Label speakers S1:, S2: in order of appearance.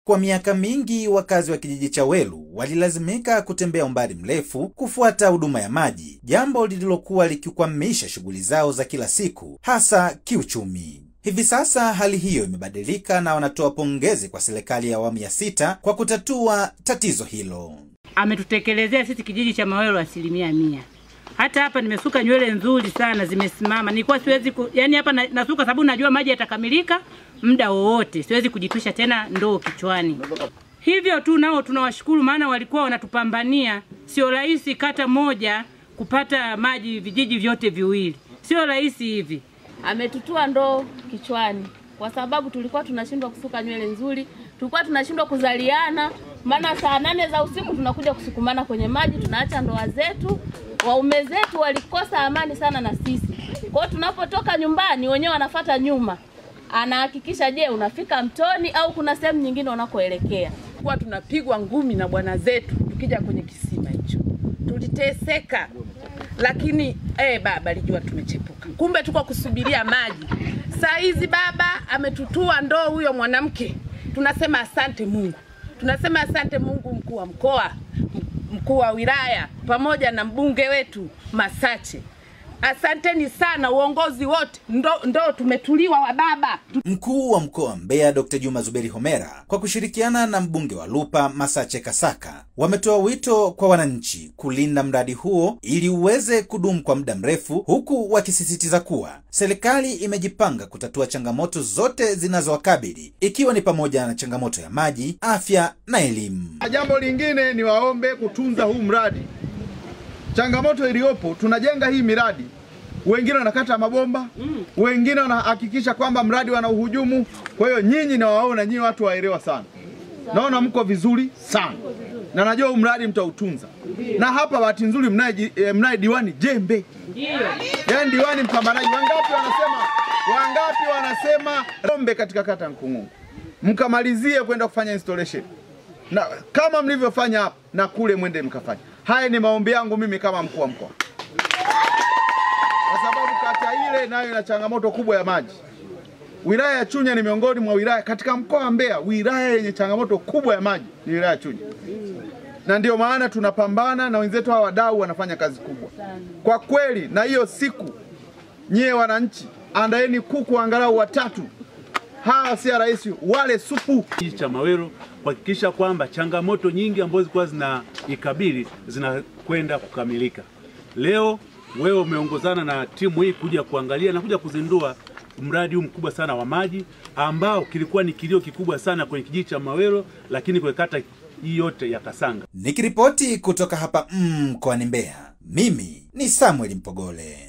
S1: Kwa miaka mingi wakazi wa kijiji cha Welu walilazimika kutembea umbali mrefu kufuata huduma ya maji, jambo lililokuwa likikwamisha shughuli zao za kila siku, hasa kiuchumi. Hivi sasa hali hiyo imebadilika na wanatoa pongezi kwa serikali ya awamu ya 6 kwa kutatua tatizo hilo.
S2: Ametutekelezea sisi kijiji cha Mawelu 100%. Hata hapa nimesuka nywele nzuri sana zimesimama. Nilikuwa siwezi yani hapa nasuka sababu najua maji yatakamilika muda wowote. Siwezi kujitwisha tena ndoo kichwani. Hivyo tu nao tunawashukuru, maana walikuwa wanatupambania. Sio rahisi kata moja kupata maji vijiji vyote viwili. Sio rahisi hivi.
S3: Ametutua ndoo kichwani kwa sababu tulikuwa tunashindwa kusuka nywele nzuri, tulikuwa tunashindwa kuzaliana, maana saa 8 za usiku tunakuja kusukumana kwenye maji, tunaacha ndoa zetu. Waume zetu walikosa amani sana na sisi. Kwa hiyo tunapotoka nyumbani wenyewe wanafuata nyuma. Anahakikisha je, unafika mtoni au kuna sehemu nyingine unakoelekea.
S4: Kwa tunapigwa ngumi na bwana zetu tukija kwenye kisima hicho. Tuliteseka. Lakini baba alijua tumechepuka. Kumbe tuko kusubiria maji. Saa hizi baba ametutua ndoo huyo mwanamke. Tunasema asante Mungu. Tunasema asante Mungu, mkuu wa mkoa, mkuu wa wilaya pamoja na mbunge wetu Masache. Asanteni sana uongozi wote, ndo tumetuliwa wa baba.
S1: Mkuu wa mkoa wa Mbeya Dr. Juma Zuberi Homera kwa kushirikiana na mbunge wa Lupa Masache Kasaka wametoa wito kwa wananchi kulinda mradi huo ili uweze kudumu kwa muda mrefu, huku wakisisitiza kuwa serikali imejipanga kutatua changamoto zote zinazowakabili, ikiwa ni pamoja na changamoto ya maji, afya na elimu.
S5: Jambo lingine ni waombe kutunza huu mradi. Changamoto iliyopo, tunajenga hii miradi, wengine wanakata mabomba, wengine wanahakikisha kwamba mradi wanauhujumu. Kwa hiyo nyinyi na waona nyinyi watu waelewa sana. Naona mko vizuri sana. Na najua huu mradi mtautunza. Na hapa bahati nzuri mnaye diwani jembe. Yaani diwani mpambanaji. Wangapi wanasema rombe katika kata Nkung'ungu. Mkamalizie kwenda kufanya installation. Na kama mlivyofanya hapa na kule mwende mkafanya. Haya ni maombi yangu mimi kama mkuu wa mkoa. Kwa sababu kata ile nayo ina changamoto kubwa ya maji. Wilaya ya Chunya ni miongoni mwa wilaya katika mkoa wa Mbeya, wilaya yenye changamoto kubwa ya maji ni wilaya ya Chunya. Na ndio maana tunapambana na wenzetu hawa wadau wanafanya kazi kubwa. Kwa kweli na hiyo siku nyie wananchi andaeni kuku angalau 3. Hawa si rais wale supu.
S6: Kijiji cha Mawelu kuhakikisha kwamba changamoto nyingi ambazo zilikuwa zinaikabili zinakwenda kukamilika. Leo wewe umeongozana na timu hii kuja kuangalia na kuja kuzindua mradi huu mkubwa sana wa maji ambao kilikuwa ni kilio kikubwa sana kwenye kijiji cha Mawelu, lakini kwa kata hii yote ya Kasanga.
S1: Nikiripoti kutoka hapa mkoani Mbeya, mimi ni Samuel Mpogole.